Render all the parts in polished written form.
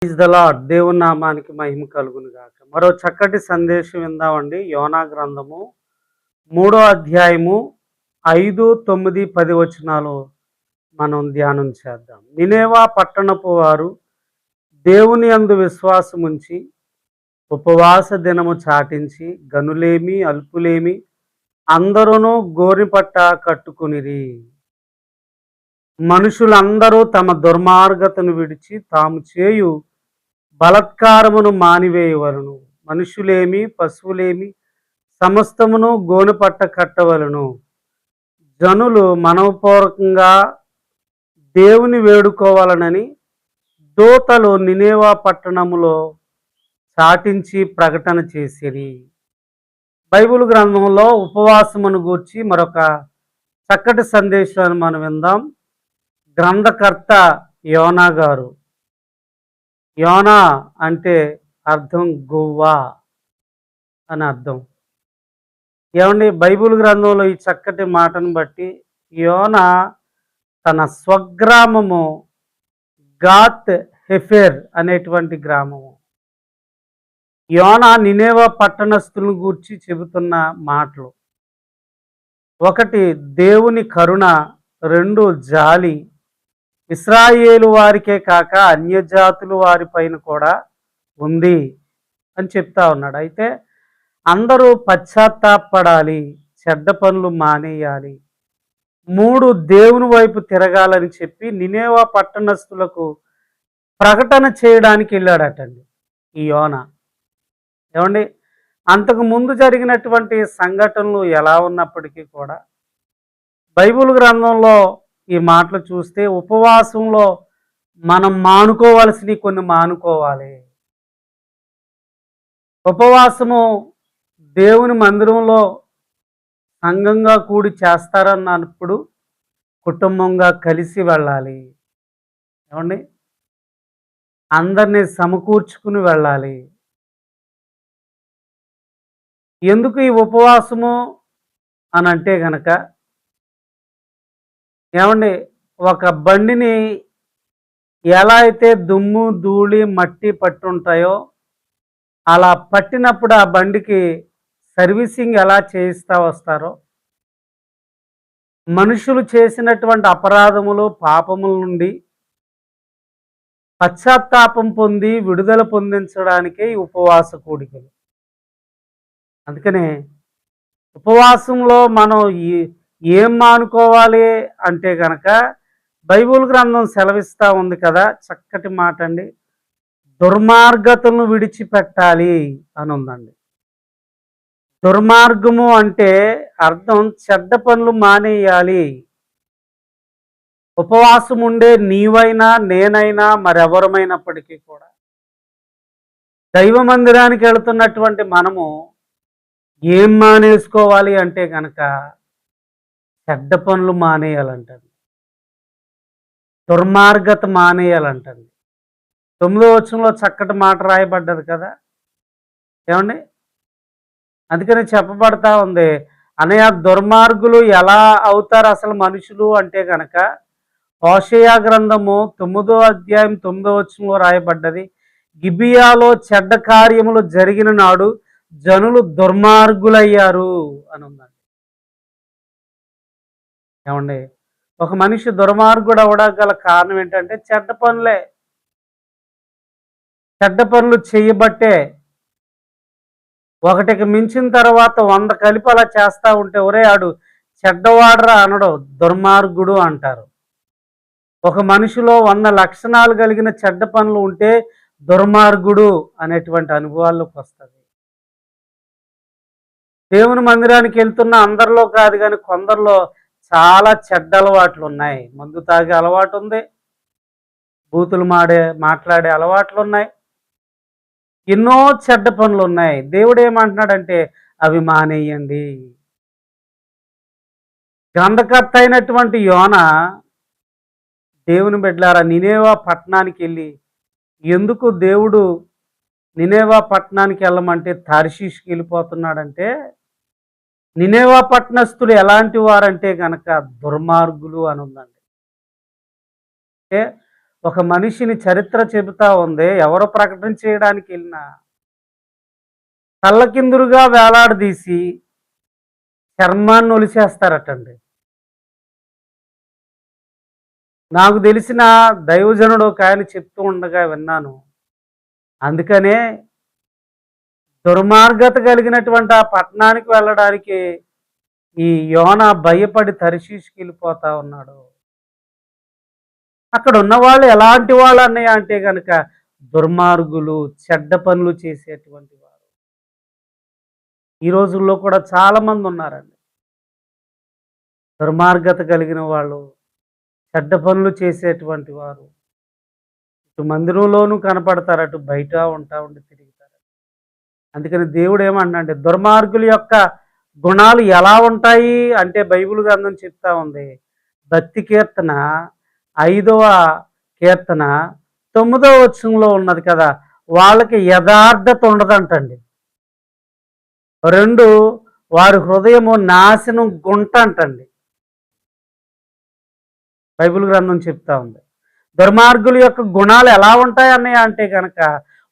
Praise the lord. దేవుని నామానికి మహిమ కలుగును గాక. మరో చక్కటి సందేశం విందామండి. యోనా గ్రంథము 3వ అధ్యాయము 5, 9, 10 వచనాలు మనం ధ్యానం చేద్దాం. నినేవా పట్టణపు వారు దేవుని యందు విశ్వాసముంచి ఉపవాస దినము చాటించి గనులేమి అల్పులేమి అందరూ గోరిపట్ట కట్టుకునిరి. మనుషులందరూ తమ దుర్మార్గతను విడిచి తాము చేయు బలత్కారమును మానివేయవలను. మనుషులేమి పశువులేమి సమస్తమును గోనెపట్ట కట్టవలను. జనులు మనఃపూర్వకంగా దేవుని వేడుకోవాలనని దూతలు నినేవా పట్టణములో చాటించి ప్రకటన చేసిరి. బైబిల్ గ్రంథంలో ఉపవాసమును గూర్చి మరొక చక్కటి సందేశాన్ని మనం విందాం. గ్రంథకర్త యోనా గారు. యోనా అంటే అర్థం గువ్వ అని అర్థం. ఏమండి, బైబిల్ గ్రంథంలో ఈ చక్కటి మాటను బట్టి యోనా తన స్వగ్రామము గాత్ హెఫెర్ అనేటువంటి గ్రామము. యోనా నినేవా పట్టణస్థులను గూర్చి చెబుతున్న మాటలు. 1 దేవుని కరుణ, 2 జాలి ఇశ్రాయేలు వారికే కాక అన్యజాతులు వారిపైన కూడా ఉంది అని చెప్తా ఉన్నాడు. అయితే అందరూ పశ్చాత్తాపడాలి, చెడ్డ పనులు మానేయాలి, 3 దేవుని వైపు తిరగాలని చెప్పి నినేవా పట్టణస్థులకు ప్రకటన చేయడానికి వెళ్ళాడటండి ఈ యోనా. ఏమండి, అంతకు ముందు జరిగినటువంటి సంఘటనలు ఎలా ఉన్నప్పటికీ కూడా బైబిల్ గ్రంథంలో ఈ మాటలు చూస్తే ఉపవాసంలో మనం మానుకోవాల్సినవి కొన్ని మానుకోవాలి. ఉపవాసము దేవుని మందిరంలో సంఘంగా కూడి చేస్తారన్నప్పుడు కుటుంబంగా కలిసి వెళ్ళాలి. ఏమండి, అందరినీ సమకూర్చుకుని వెళ్ళాలి. ఎందుకు ఈ ఉపవాసము అని అంటే గనక, ఏమండి, ఒక బండిని ఎలా అయితే దుమ్ము ధూళి మట్టి పట్టుంటాయో అలా పట్టినప్పుడు ఆ బండికి సర్వీసింగ్ ఎలా చేయిస్తా వస్తారో, మనుషులు చేసినటువంటి అపరాధములు పాపముల నుండి పశ్చాత్తాపం పొంది విడుదల పొందించడానికే ఈ ఉపవాస కూడికలు. అందుకనే ఉపవాసంలో మనం ఏం మానుకోవాలి అంటే కనుక బైబిల్ గ్రంథం సెలవిస్తూ ఉంది కదా, చక్కటి మాట అండి. దుర్మార్గతను విడిచిపెట్టాలి అని ఉందండి. దుర్మార్గము అంటే అర్థం చెడ్డ పనులు మానేయాలి. ఉపవాసం ఉండే నీవైనా నేనైనా మరెవరమైనప్పటికీ కూడా దైవ మందిరానికి వెళుతున్నటువంటి మనము ఏం మానేసుకోవాలి అంటే కనుక చెడ్డ పనులు మానేయాలంటండి, దుర్మార్గత మానేయాలంటండి. 9వ వచనంలో చక్కటి మాట రాయబడ్డది కదా. ఏమండి, అందుకని చెప్పబడతా ఉంది, అనయ్య దుర్మార్గులు ఎలా అవుతారు అసలు మనుషులు అంటే కనుక హోషేయ గ్రంథము 9వ అధ్యాయం 9వ వచనంలో రాయబడ్డది, గిబియాలో చెడ్డ కార్యములు జరిగిన నాడు జనులు దుర్మార్గులయ్యారు అని ఉందండి. ఏమండి, ఒక మనిషి దుర్మార్గుడు అవడానికి కారణం ఏంటంటే చెడ్డ పనులే. చెడ్డ పనులు చేయబట్టే. ఒకటికి మించిన తర్వాత 100 కలిపి అలా చేస్తూ ఉంటే ఒరే ఆడు చెడ్డవాడరా అనడు, దుర్మార్గుడు అంటారు. ఒక మనిషిలో 100 లక్షణాలు కలిగిన చెడ్డ పనులు ఉంటే దుర్మార్గుడు అనేటువంటి అనుభవాల్లోకి వస్తుంది. దేవుని మందిరానికి వెళ్తున్న అందరిలో కాదు కానీ కొందరిలో చాలా చెడ్డ అలవాట్లు ఉన్నాయి. మందు తాగే అలవాటు ఉంది, బూతులు మాట్లాడే అలవాట్లు ఉన్నాయి, ఎన్నో చెడ్డ పనులు ఉన్నాయి. దేవుడు ఏమంటున్నాడంటే అవి మానేయండి. గ్రంథకర్త అయినటువంటి యోనా దేవుని బిడ్డలారా నినేవా పట్టణానికి వెళ్ళి, ఎందుకు దేవుడు నినేవా పట్టణానికి వెళ్ళమంటే తార్షీషుకి వెళ్ళిపోతున్నాడంటే, నినేవా పట్టణస్థులు ఎలాంటి వారంటే కనుక దుర్మార్గులు అని ఉందండి. అంటే ఒక మనిషిని చరిత్ర చెబుతా ఉంది. ఎవరో ప్రకటన చేయడానికి వెళ్ళినా తల్లకిందులుగా వేలాడదీసి చర్మాన్ని ఒలిచేస్తారటండి. నాకు తెలిసిన దైవజనుడు ఒక ఆయన చెప్తూ ఉండగా విన్నాను. అందుకనే దుర్మార్గత కలిగినటువంటి ఆ పట్టణానికి వెళ్ళడానికి ఈ యోన భయపడి తర్షీషుకి వెళ్ళిపోతా ఉన్నాడు. అక్కడ ఉన్న వాళ్ళు ఎలాంటి వాళ్ళు అన్నయ్య అంటే కనుక దుర్మార్గులు, చెడ్డ పనులు చేసేటువంటి వారు. ఈ రోజుల్లో కూడా చాలా మంది ఉన్నారండి. దుర్మార్గత కలిగిన వాళ్ళు, చెడ్డ పనులు చేసేటువంటి వారు. ఇటు మందిరంలోనూ కనపడతారు, అటు బయట ఉండి తిరుగుతారు. అందుకని దేవుడు ఏమంటున్నాడంటే దుర్మార్గుల యొక్క గుణాలు ఎలా ఉంటాయి అంటే బైబిల్ గ్రంథం చెప్తా ఉంది. భక్తి కీర్తన 5వ కీర్తన 9వ వచనంలో ఉన్నది కదా, వాళ్ళకి యథార్థత ఉండదంటండి. 2 వారి హృదయము నాశనం గుంట అంటండి. బైబిల్ గ్రంథం చెప్తా ఉంది. దుర్మార్గుల యొక్క గుణాలు ఎలా ఉంటాయి అన్నయ్య అంటే కనుక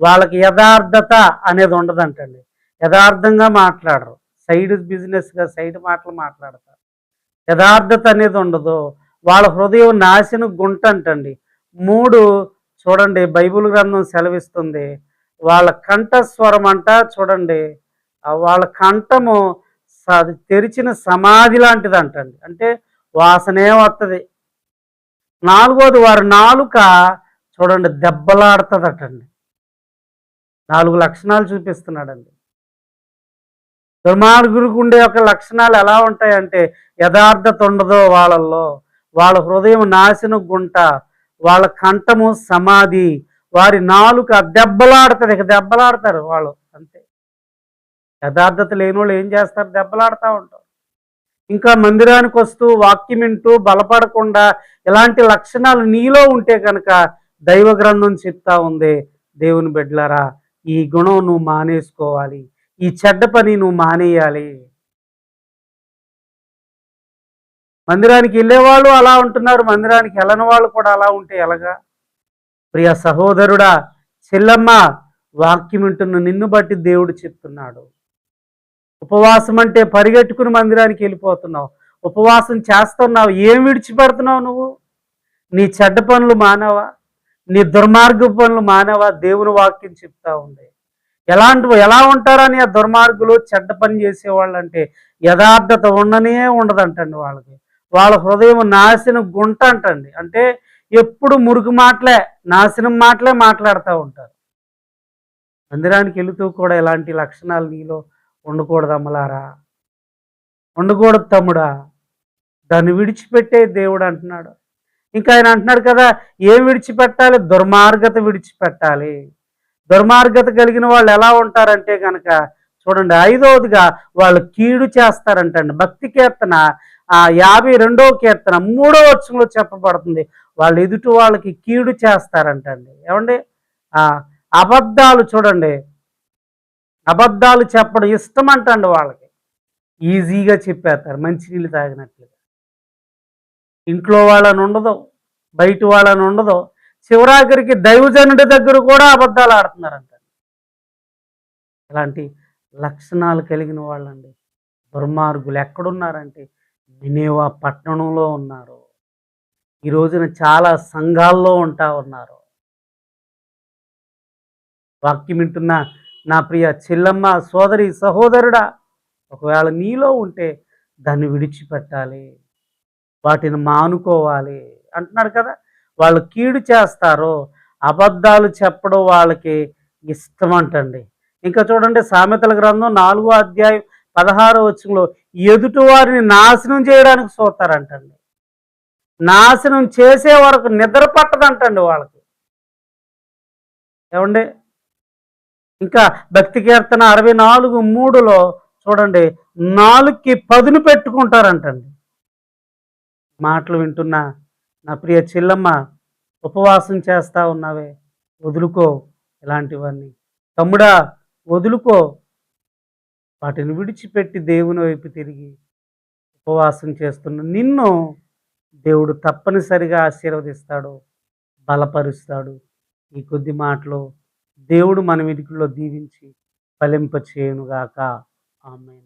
వాళ్ళకి యథార్థత అనేది ఉండదంటండి. యథార్థంగా మాట్లాడరు, బిజినెస్గా సైడ్ మాటలు మాట్లాడతారు. యథార్థత అనేది ఉండదు. వాళ్ళ హృదయం నాశనం గుంట అంటండి. 3 చూడండి బైబిల్ గ్రంథం సెలవిస్తుంది. వాళ్ళ కంఠస్వరం అంట చూడండి, వాళ్ళ కంఠము తెరిచిన సమాధి లాంటిది అంటండి. అంటే వాసనే వస్తుంది. 4వది వారి నాలుక చూడండి దెబ్బలాడుతుందటండి. 4 లక్షణాలు చూపిస్తున్నాడండి. దుర్మార్గులకు ఉండే ఒక లక్షణాలు ఎలా ఉంటాయంటే యథార్థత ఉండదు వాళ్ళల్లో, వాళ్ళ హృదయం నాశనం గుంట, వాళ్ళ కంఠము సమాధి, వారి నాలుక దెబ్బలాడుతుంది. ఇక దెబ్బలాడతారు వాళ్ళు అంతే. యథార్థత లేని వాళ్ళు ఏం చేస్తారు? దెబ్బలాడుతూ ఉంటారు. ఇంకా మందిరానికి వస్తూ వాక్యం వింటూ బలపడకుండా ఇలాంటి లక్షణాలు నీలో ఉంటే కనుక దైవ గ్రంథం చెప్తా ఉంది, దేవుని బిడ్డలారా ఈ గుణం నువ్వు మానేసుకోవాలి, ఈ చెడ్డ పని నువ్వు మానేయాలి. మందిరానికి వెళ్ళేవాళ్ళు అలా ఉంటున్నారు, మందిరానికి వెళ్ళని వాళ్ళు కూడా అలా ఉంటే ఎలాగా? ప్రియ సహోదరుడా, చెల్లమ్మ, వాక్యం వింటున్న నిన్ను బట్టి దేవుడు చెప్తున్నాడు. ఉపవాసం అంటే పరిగెట్టుకుని మందిరానికి వెళ్ళిపోతున్నావు, ఉపవాసం చేస్తున్నావు, ఏం విడిచిపెడుతున్నావు నువ్వు? నీ చెడ్డ పనులు మానవా? నీ దుర్మార్గ పనులు మానవా? దేవుని వాక్యం చెప్తా ఉంది. ఎలా ఉంటారని ఆ దుర్మార్గులు, చెడ్డ పని చేసేవాళ్ళు అంటే యథార్థత ఉండనే ఉండదంటండి వాళ్ళకి. వాళ్ళ హృదయం నాశనం గుంట అంటండి. అంటే ఎప్పుడు మురుగు మాటలే, నాశనం మాటలే మాట్లాడుతూ ఉంటారు. మందిరానికి వెళుతూ కూడా ఇలాంటి లక్షణాలు నీలో ఉండకూడదు అమ్మలారా, ఉండకూడదు తమ్ముడా. దాన్ని విడిచిపెట్టే దేవుడు అంటున్నాడు. ఇంకా ఆయన అంటున్నాడు కదా, ఏం విడిచిపెట్టాలి? దుర్మార్గత విడిచిపెట్టాలి. దుర్మార్గత కలిగిన వాళ్ళు ఎలా ఉంటారంటే కనుక చూడండి 5వదిగా వాళ్ళు కీడు చేస్తారంటండి. భక్తి కీర్తన 52వ కీర్తన 3వ వచనంలో చెప్పబడుతుంది, వాళ్ళు ఎదుటి వాళ్ళకి కీడు చేస్తారంటండి. ఏమండి? అబద్ధాలు చూడండి, అబద్ధాలు చెప్పడం ఇష్టం అంటండి వాళ్ళకి. ఈజీగా చెప్పేస్తారు మంచినీళ్ళు తాగినట్లుగా. ఇంట్లో వాళ్ళని ఉండదు, బయట వాళ్ళని ఉండదు, చివరాఖరికి దైవజనుడి దగ్గర కూడా అబద్ధాలు ఆడుతున్నారంట. ఇలాంటి లక్షణాలు కలిగిన వాళ్ళండి దుర్మార్గులు. ఎక్కడున్నారంటే నినేవా పట్టణంలో ఉన్నారు. ఈ రోజున చాలా సంఘాల్లో ఉన్నారు. వాక్యం వింటున్న నా ప్రియ చెల్లమ్మ, సోదరి, సహోదరుడా, ఒకవేళ నీలో ఉంటే దాన్ని విడిచిపెట్టాలి, వాటిని మానుకోవాలి అంటున్నాడు కదా. వాళ్ళు కీడు చేస్తారు, అబద్ధాలు చెప్పడం వాళ్ళకి ఇష్టం అంటండి. ఇంకా చూడండి సామెతల గ్రంథం 4వ అధ్యాయం 16వ వచనంలో ఎదుటి వారిని నాశనం చేయడానికి చూస్తారంటండి. నాశనం చేసే వరకు నిద్ర పట్టదంటండి వాళ్ళకి. ఏమండి? ఇంకా భక్తి కీర్తన 64:3లో చూడండి, నాలుగుకి పదును పెట్టుకుంటారంటండి. మాటలు వింటున్నా నా ప్రియ చెల్లమ్మ, ఉపవాసం చేస్తా ఉన్నావే, వదులుకో ఇలాంటివన్నీ. తమ్ముడా, వదులుకో. వాటిని విడిచిపెట్టి దేవుని వైపు తిరిగి ఉపవాసం చేస్తున్న నిన్ను దేవుడు తప్పనిసరిగా ఆశీర్వదిస్తాడు, బలపరుస్తాడు. ఈ కొద్ది మాటలు దేవుడు మన వినికిడిలో దీవించి ఫలింపచేయునుగాక. ఆమేన్.